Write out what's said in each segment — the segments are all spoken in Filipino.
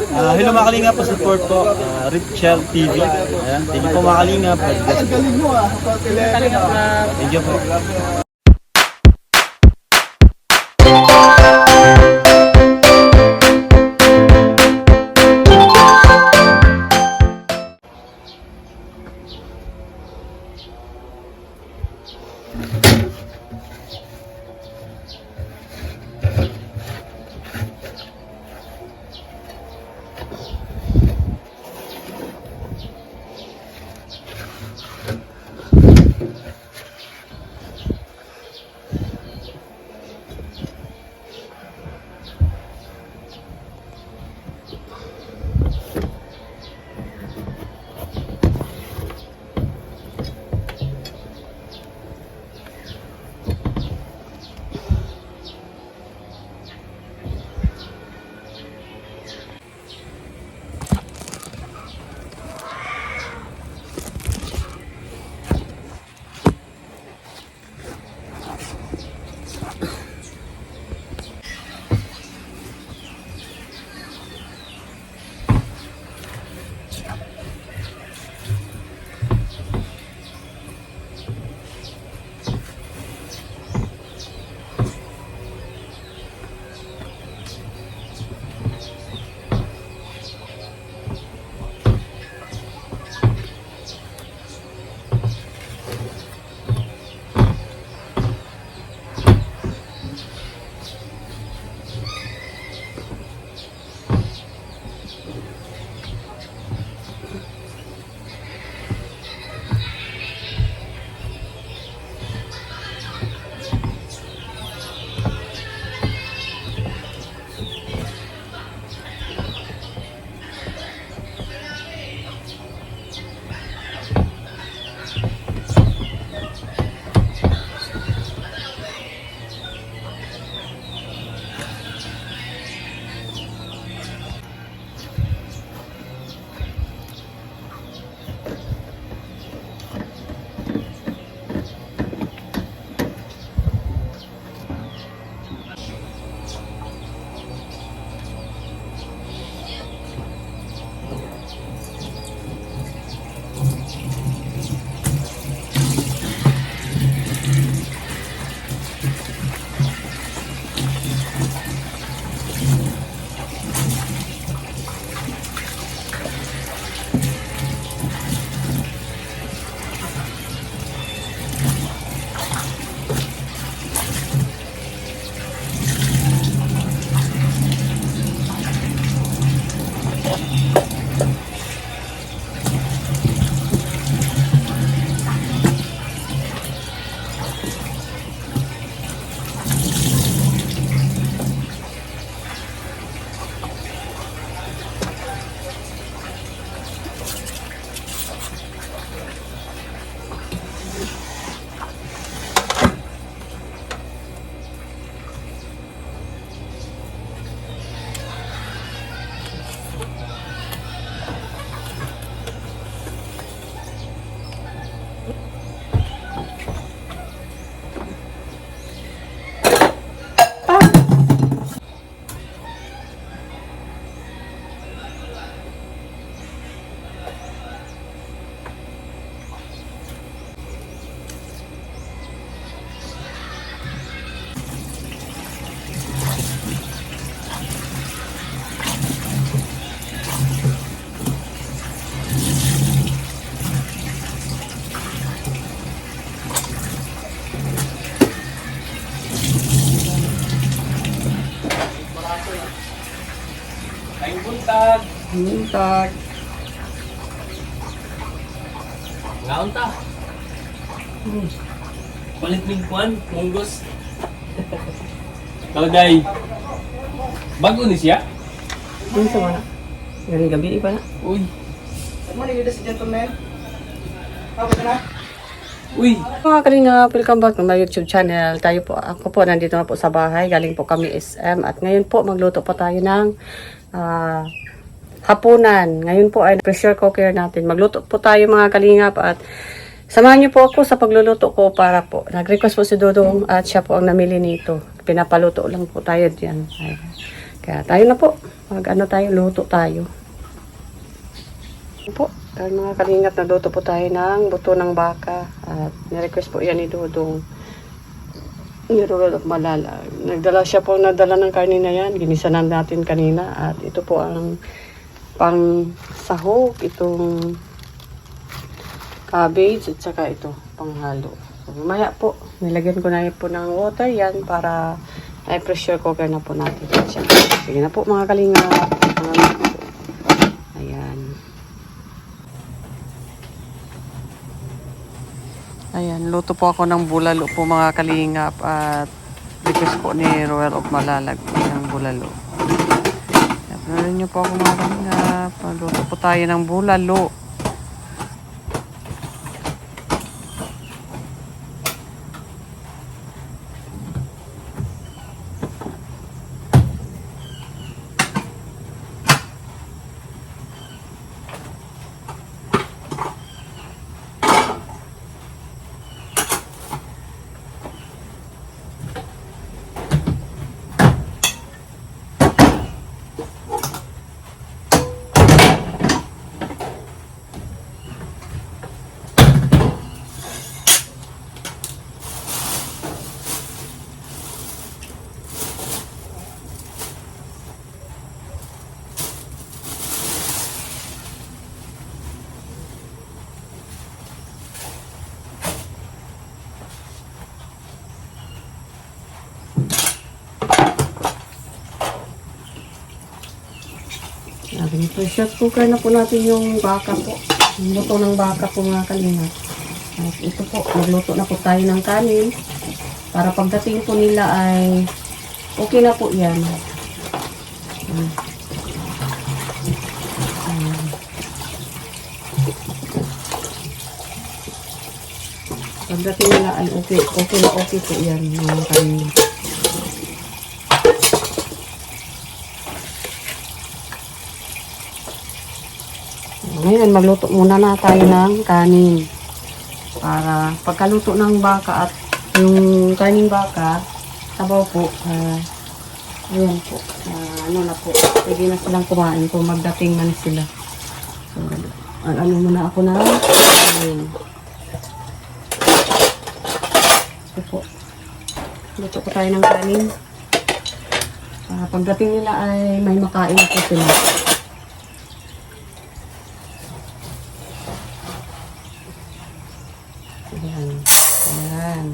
Hello mga kalingap, support po, Richel TV. Ayan, thank you po mga kalingap. Thank you po. Buntag. Buntag. Ngaon ta. Balit ning kuan, munggos. Kalagay. Bago ni siya? Ano sa mga? Galing gabi pa na. Uy. Ano nila si gentleman? Ako na. Uy! Mga kalingap, welcome back to my YouTube channel. Ako po, nandito na po sa bahay. Galing po kami SM. At ngayon po, magluto po tayo ng hapunan. Ngayon po ay pressure cooker natin. Magluto po tayo mga kalingap. At samahan niyo po ako sa pagluluto ko para po. Nag-request po si Dodong at siya po ang namili nito. Pinapaluto lang po tayo diyan. Kaya tayo na po. luto tayo. Po, mga kalingap, nagluto po tayo ng buto ng baka. At nirequest po yan ni Dudong. Ni Royal of Malala. Nadala ng karne na yan. Ginisanan natin kanina. At ito po ang pang sahog. Itong cabbage at saka ito, panghalo. So, mamaya po, nilagyan ko na po ng water yan para i-pressure cooker na po natin siya. Sige na po mga kalingap. Ayan. Ayan, luto po ako ng bulalo po mga kalingap at request po ni Royal of Malalag ng bulalo. Panorin niyo po ako mga kalingap. Luto po tayo ng bulalo. Pressure cooker na po natin yung baka po. Yung luto ng baka po mga kalingap. At ito po, magluto na po tayo ng kanin. Para pagdating po nila ay okay na po yan. Pagdating nila ay okay po yan mga kalingap. Ngayon, magluto muna na tayo ng kanin. Para pagkaluto ng baka at yung kaning baka, sabaw po, ayan po, ano na po, pwede na silang kumain kung magdating man sila. So, ano muna ako na, ayan. Ito po, luto po tayo ng kanin. Pagdating nila ay may makain po sila. Ayan. Ayan.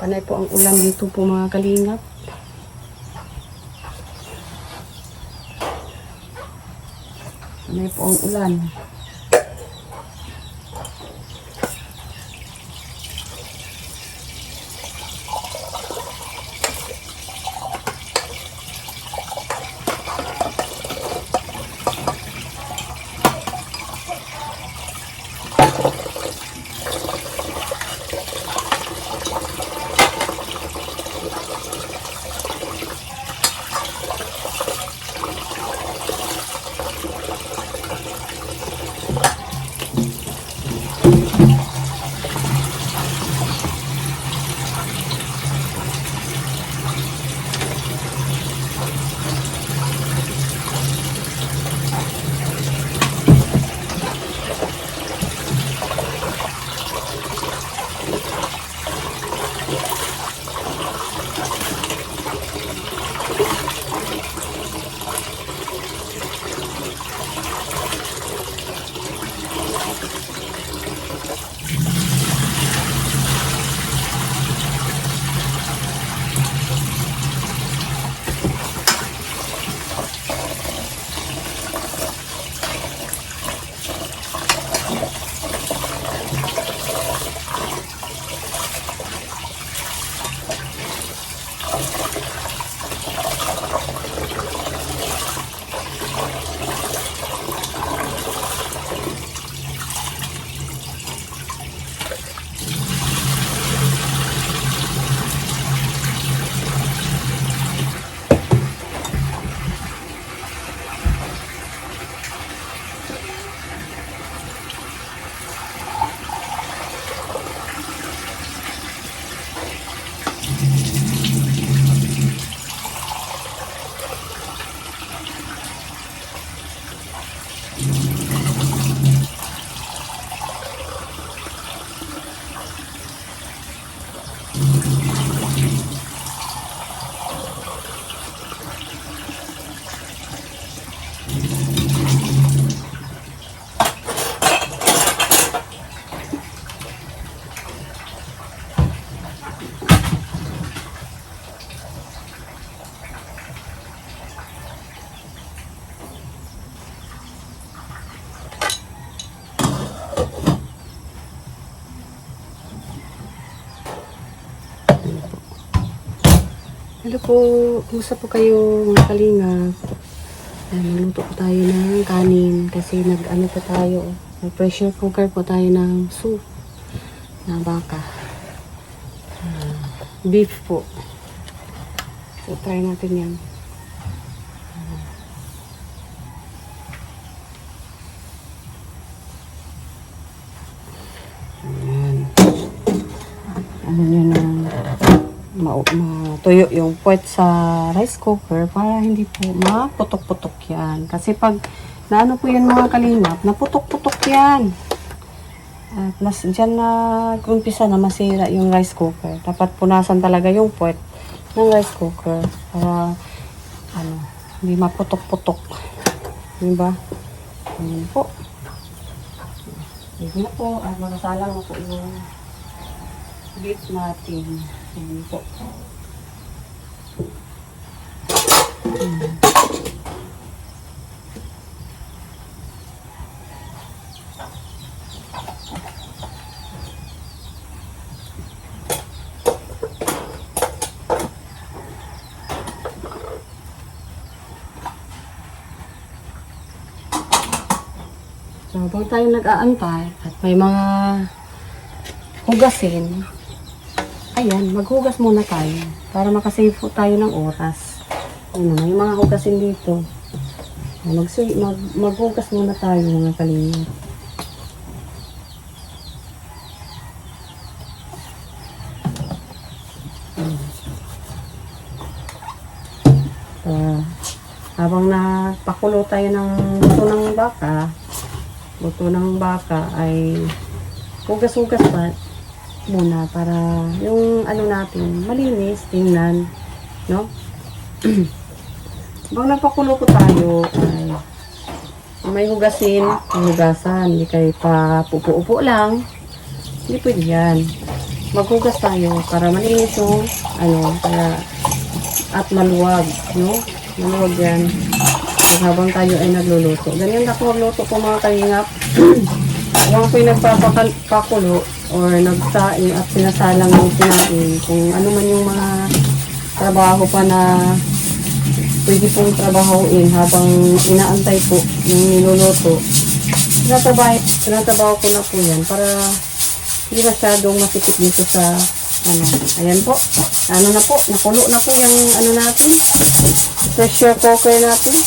Panay po ang ulam dito po mga kalingap. Panay po ang ulan. Hello po, kumusta po kayo mga kalingap? Magluto po tayo ng kanin kasi nag-ano po tayo. Nag-pressure cooker po tayo ng soup na baka. Beef po. So, try natin yan. Ayan. Ano nyo na matuyo yung puwet sa rice cooker para hindi po maputok-putok yan. Kasi pag naano po yan mga kalingap, naputok-putok yan. At mas dyan na umpisa na masira yung rice cooker. Dapat punasan talaga yung puwet ng rice cooker para hindi maputok-putok. Diba? Ayan po. Ayan po. At makasalang po yung beef natin. Ayan po. So, habang tayo nag-aantay at may mga hugasin, ayan, maghugas muna tayo para makasave po tayo ng oras. Ano, may mga hugasin dito. Maghugas muna tayo mga kalingap. Habang napakulo tayo ng buto ng baka ay hugas-hugas pa muna para yung ano natin malinis, tingnan, no? Habang napakulo po tayo ay may hugasin, hugasan, hindi kayo pa pupo-upo lang, hindi pwede yan. Maghugas tayo para malinis yung para at maluwag, no? Maluwag yan. Habang tayo ay nagluluto. Ganyan ako magluto po mga kalingap. Habang po yung nagpapakulo or nagsaing at sinasalang natin kung ano man yung mga trabaho pa na pwede pong trabahoin habang inaantay po yung niluluto. Tinatrabaho ko na po yan para hindi masyadong masikip dito sa ayan po. Na po, nakulo na po yung natin. Pressure cooker natin.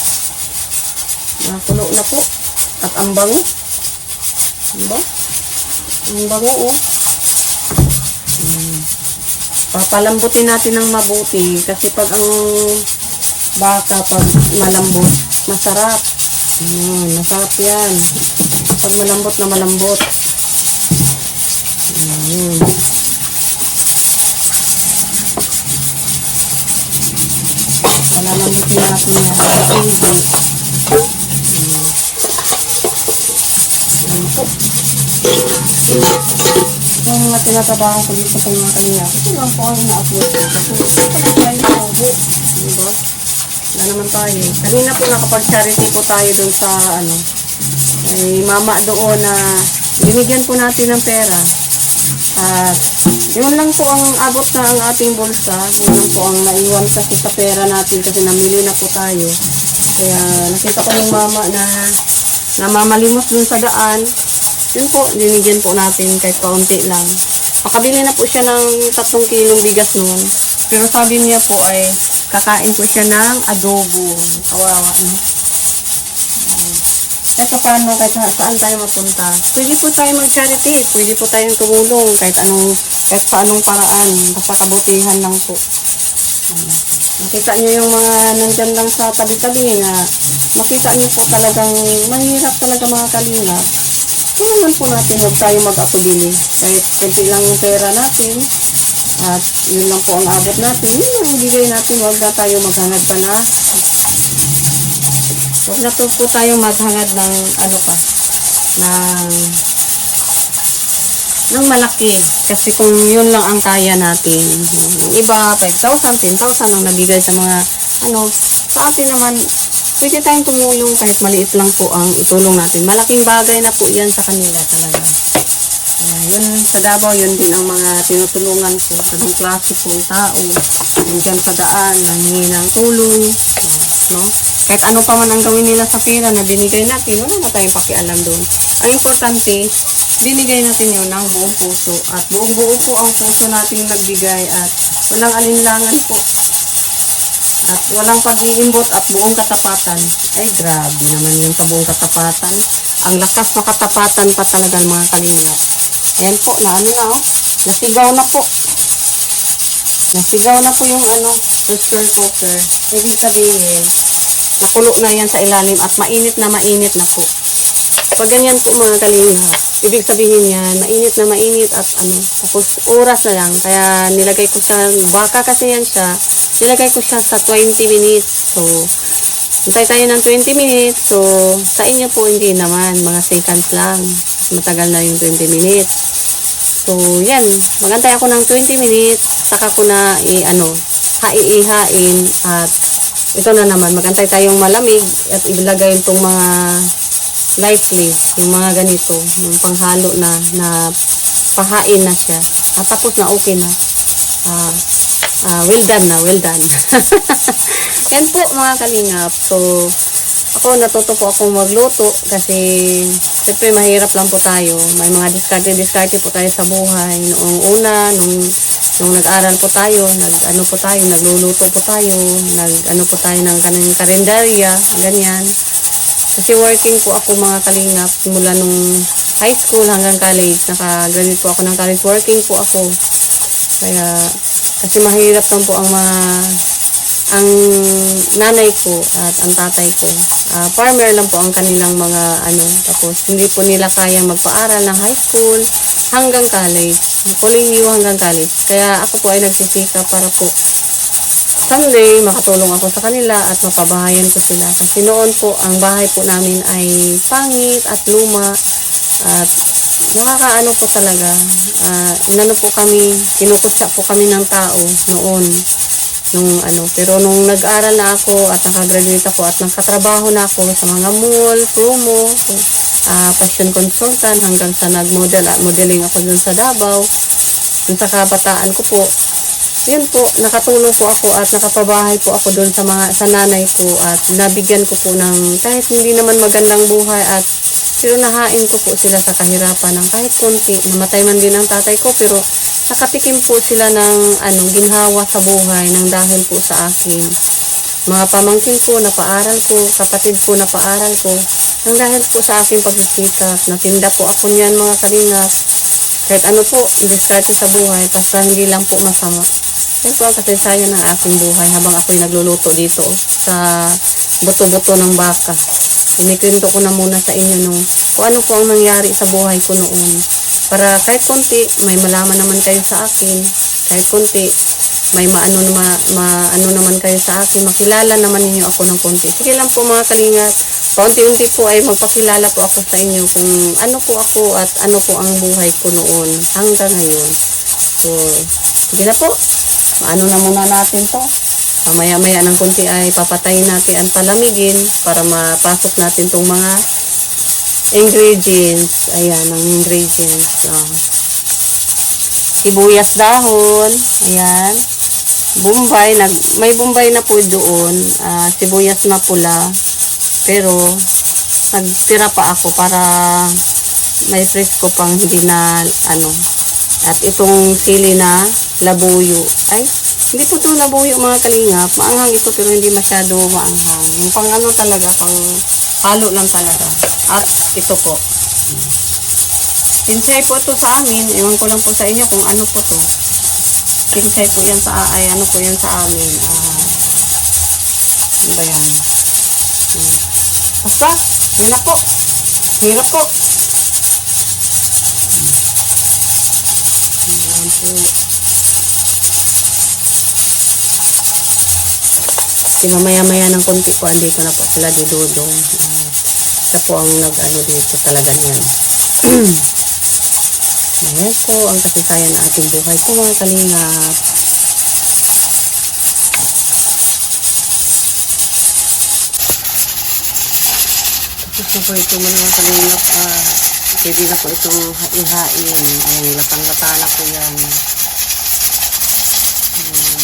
Nakulo na po. At ang bango. Diba? Ang bango, oh. Papalambutin natin ng mabuti. Kasi pag ang baka, pag malambot, masarap. Masarap yan. Pag malambot na malambot. Palalambutin natin yan. Yung mga tinatrabaho ko dito sa mga kalingap, ito lang po ang na-upload ko. Kasi ito lang tayo na ubo. Diba? Wala naman tayo. Kanina po nakapag-charity po tayo dun sa may mama doon na binigyan po natin ng pera. At yun lang po ang abot na ang ating bulsa. Yun lang po ang naiwan kasi sa pera natin kasi namili na po tayo. Kaya nakita ko yung mama na namamalimos dun sa daan. Yun po, dinigyan po natin kahit kaunti lang. Makabili na po siya ng 3 kilong bigas noon. Pero sabi niya po ay kakain po siya ng adobo. Kawawa, no? Kahit paano, kahit saan tayo mapunta. Pwede po tayo mag-charity. Pwede po tayong tumulong kahit sa anong paraan. Basta kabutihan lang po. Makita niyo yung mga nandyan lang sa tabi-tabi na makita niyo po talagang mahirap talaga mga kalingap. Tulungan po natin, huwag tayo mag-atubili. Kahit kunti lang yung pera natin, at yun lang po ang abot natin, yun ang bigay natin, huwag na tayo maghangad pa na. Huwag na po tayo maghangad ng ng malaki. Kasi kung yun lang ang kaya natin, yung iba, 5,000, 10,000 ang nabigay sa mga, sa atin naman, pwede tayong tumulong kahit maliit lang po ang itulong natin. Malaking bagay na po yan sa kanila talaga. Yun sa Davao, yun din ang mga tinutulungan ko. Ganong klase pong tao. Nandyan sa daan, nangingi ng tulong. No? Kahit ano pa man ang gawin nila sa pera na binigay natin, wala na tayong pakialam doon. Ang importante, binigay natin yun ng buong puso. At buong-buo po ang puso natin nagbigay at walang alinlangan po. At walang pag-iimbot at buong katapatan. Ay, grabe naman yun sa buong katapatan. Ang lakas na katapatan pa talaga mga kalingap. Ayan po, na ano na oh. Nasigaw na po. Nasigaw na po yung pressure cooker. Ibig sabihin, nakulo na yan sa ilalim at mainit na po. Pag ganyan po mga kalingap, ibig sabihin yan, mainit na mainit at tapos oras na lang. Kaya nilagay ko siya, baka kasi yan siya, nilagay ko siya sa 20 minutes. So, hintay tayo ng 20 minutes. So, sa inyo po hindi naman, mga seconds lang. Matagal na yung 20 minutes. So, yan. Magantay ako ng 20 minutes. Saka ko na iihain. At ito na naman. Magantay tayong malamig. At ilagay itong mga lightly. Yung mga ganito. Yung panghalo na pahain na siya. At tapos na okay na. Well done na. Well done. Yan po mga kalingap. So, ako natuto po akong magluto kasi siyempre mahirap lang po tayo. May mga diskarte po tayo sa buhay. Noong una, nung nag-aral po tayo, nagluluto po tayo, po tayo ng kanang kalendarya, ganyan. Kasi working po ako mga kalingap mula nung high school hanggang college. Naka-graduate po ako ng college. Working po ako. Kaya, kasi mahirap lang po ang nanay ko at ang tatay ko. Farmer lang po ang kanilang mga tapos hindi po nila kaya magpaaral ng high school hanggang college, kolehiyo hanggang college. Kaya ako po ay nagsisikap para po someday makatulong ako sa kanila at mapabahayan ko sila. Kasi noon po ang bahay po namin ay pangit at luma at nakakaano po talaga. Kinukutsa po kami ng tao noon. Pero nung nag-aral na ako at nakagraduate ako at nagkatrabaho na ako sa mga mall, promo, fashion consultant hanggang sa nag-model at modeling ako dun sa Davao, dun sa kabataan ko po. Yun po, nakatulong po ako at nakapabahay po ako dun sa nanay ko at nabigyan ko po ng kahit hindi naman magandang buhay at nahain ko po sila sa kahirapan ng kahit konti. Namatay man din ang tatay ko pero nakatikim po sila ng ginhawa sa buhay ng dahil po sa akin. Mga pamangkin ko, napaaral ko, kapatid ko, napaaral ko. Nang dahil po sa aking pagsisikap, natinda po ako niyan mga kalingap. Kahit po, diskarte sa buhay, basta hindi lang po masama. Yan po ang kasaysayan ng aking buhay habang ako'y nagluluto dito sa buto-buto ng baka. Inikwento ko na muna sa inyo kung ano po ang nangyari sa buhay ko noon. Para kahit konti, may malaman naman kayo sa akin. Kahit konti, may maano naman kayo sa akin. Makilala naman ninyo ako ng konti. Sige lang po mga kalingap. Paunti-unti po ay magpakilala po ako sa inyo kung ano po ako at ano po ang buhay ko noon hanggang ngayon. So, sige na po. Maano na muna natin to. Mamaya-maya ng konti ay papatayin natin at palamigin para mapasok natin tong mga ingredients. Ayan, ang ingredients. Sibuyas dahon. Ayan. Bombay. May bombay na po doon. Sibuyas na pula. Pero, nagtira pa ako para may fresco pang hindi na At itong sili na labuyo. Ay, hindi po ito labuyo mga kalingap. Maanghang ito pero hindi masyado maanghang. Yung pang talaga, pang halo lang talaga. At ito po. Kinsay po ito sa amin. Ewan ko lang po sa inyo kung ano po to. Kinsay po yan sa amin. Ano ba yan? Basta, yun na po. Hirap po. Ayan po. Kasi mamaya-maya ng konti po, andito na po sila dududong. Siya po ang dito talaga niyan. Ayan po ang kasaysayan ng ating buhay po mga kalingap. Tapos na po ito mga kalingap. pwede na po itong ihain. Ayan, latang-lata na po yan. Ayan.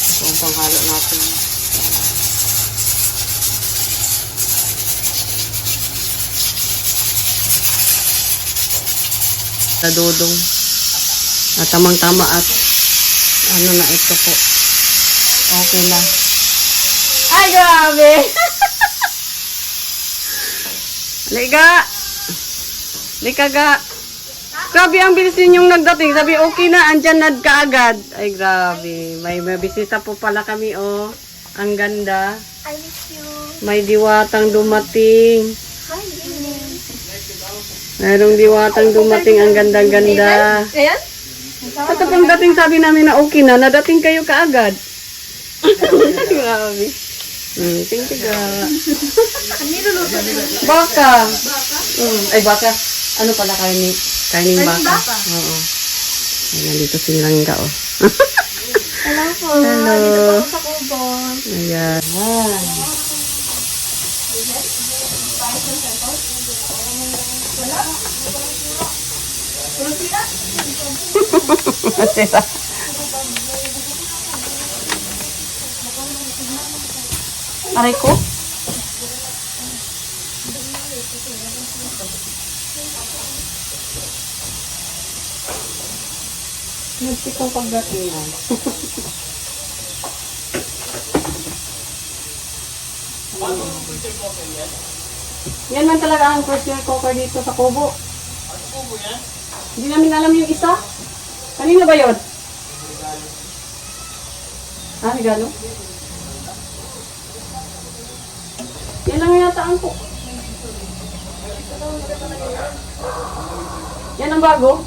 Ito ang panghalo natin. Dudong. At tamang-tama at ano na ito po. Okay na. Ay, grabe! Liga! Liga ga! Grabe ang bilis ninyong nagdating. Sabi, okay na, andyan na kaagad. Ay, grabe. May bisita po pala kami, oh. Ang ganda. I miss you. May diwatang dumating. Hi, Jenny. Mayroong diwatang dumating. Ang ganda-ganda. Ayan? At kapag dating sabi namin na okay na, nadating kayo kaagad. Grabe. Thank you, ga. Baka. Ay, baka. Ano pala kainin? Kainin baka. Oo. Ay, nandito si Langga, oh. Hello po. Hello. Dito po ako sa Kubon. Ayan. Sira. Aray ko? Nagsikong pagdatingan. Yan man talaga ang first year cooker dito sa Kubo. Ano po po yan? Hindi namin alam yung isa. Kanino ba yun? Ah, regalo? Yan lang yata ang cook. Yan ang bago.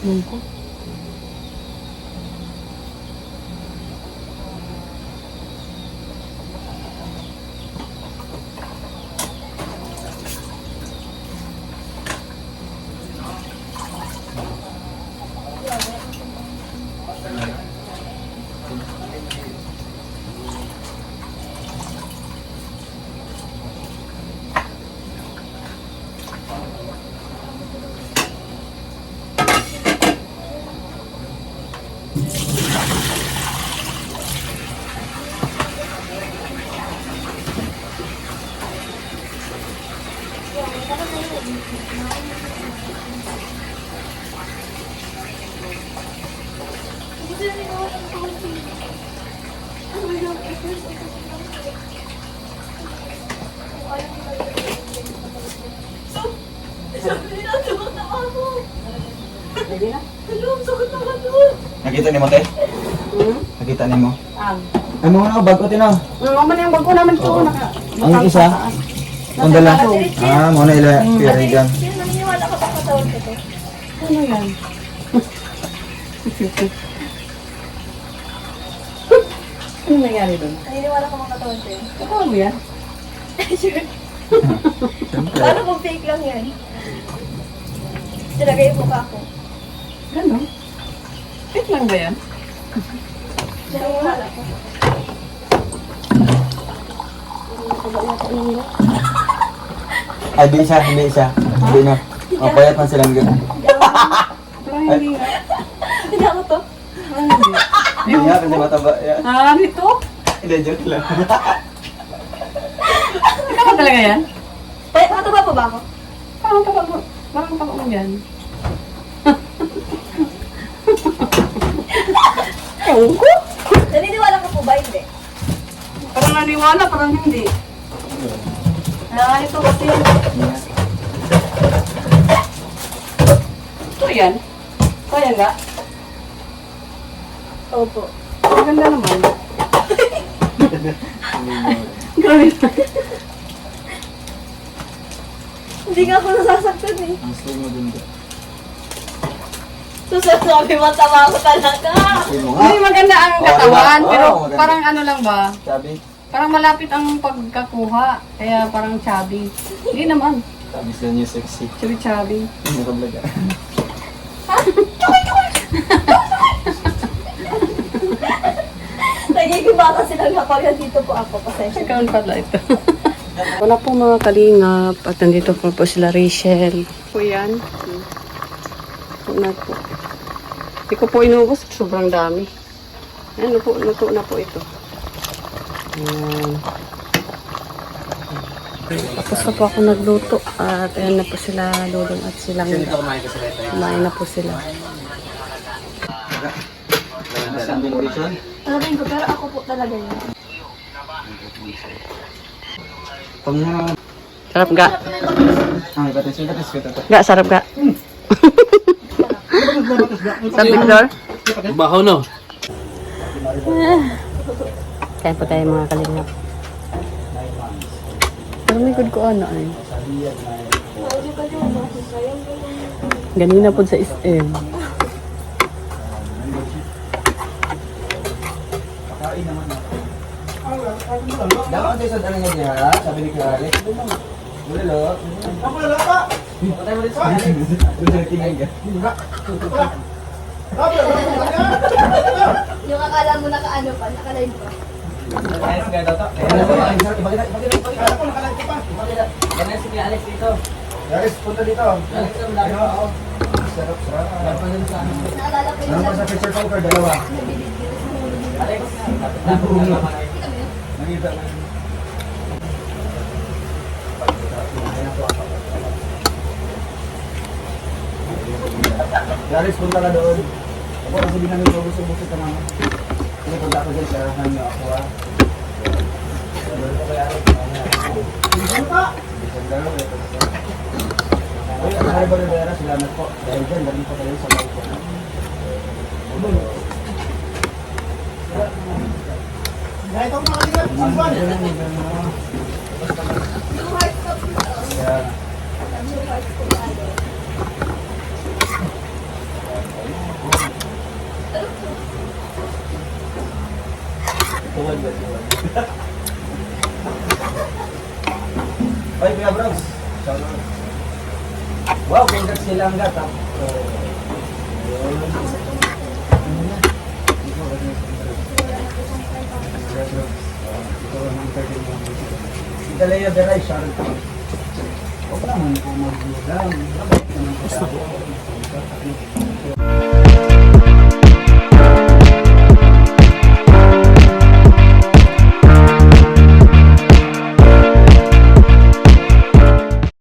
Nungko. Pwede na? Nakita ni mo, te? Hmm? Nakita ni mo? Ang. Ay, mo na, bago tinaw. Naman yung bago namin ito. Ang isa? Ang dala? Ah, mo na ila, pirigan. Sino naniniwala ka pa katawan ko to? Ano yan? Ano nangyari doon? Naniniwala ka mga katawan ko yun? Ikaw mo yan? Sure. Siyempre. Paano kung fake lang yan? Talaga yung mukha ko. Ano? Fit lang ba yan? Wala ko. Ay, di siya, hindi siya. Hindi na. O, payat man silang gano'n. Parang hindi nga. Hindi ako to. Parang hindi. Hindi nga, kasi mataba. Yeah. Ah, nito? Hindi, joke lang. Ikaw ba talaga yan? Mataba pa ba ako? Parang taba mo yan. Ewan ko. Naniniwala ka po ba? Hindi. Parang naniwala, parang hindi. Ah, ito kasi. Ito yan. Kaya nga. Opo. Maganda naman. Grabe. Hindi nga ako nasasaktan eh. Ang slow mo din doon. Susasabi mataba ako talaga. Slow mo nga. Hindi maganda ang Oh, katawan, diba? pero Oh, maganda. parang ano lang ba? Sabi, Parang malapit ang pagkakuha, kaya parang chubby. Hindi naman, sabi sa niyo sexy. chubby. Nakablaga. Nagigibata sila kapag nandito po ako. Pasensya. Ikaw pala ito. Wala po mga kalingap at nandito po sila Rachel. Po yan. Ito na po. Hindi ko po inubos, sobrang dami. Ayan, luto na po ito. Ayan. Tapos na po ako nagluto at ayan na po sila Lulong at silang kumain na po sila. Saan condition? Alamin ko, pero ako po talaga yun. Pag nga, Sarap ga. batis ko ito. Ga, sarap ga. Sarap Victor? Baho no? Kaya po tayo mga kalingap. Pero may good ko ano ay. Ganina po sa SM. Dapat tayo sa tanong niya, ha? Sabi ni Kuya Alex. Bulalo. Ako lalo pa! Patay mo rin sa akin. Bulalo tingin ka. Yung akala mo naka-ano pa, naka-live pa. Ayos ka daw to. Ganun si Kuya Alex dito. Alex, punta dito. Alex, ang laki. Sarap, sarap. Naalala ko Ano yung pa sa picture cover? Dalawa. Alex, dapat na Nakita mo. Alex, punta ka doon. Ako kasi di namin gusto ka naman. Kasi punta ako dyan, sarahan niyo ako, ha? Doon ka kaya Alex. Ano pa? Uy, ang hari ba Rivera, salamat po. Dahil dyan, galing pa kayo sa live ko. Ay, Kuya Bronx. Wow, congrats sila ang gata. Kita Lea Beray, Sharon. Huwag naman po mag-ulam. Dapat naman po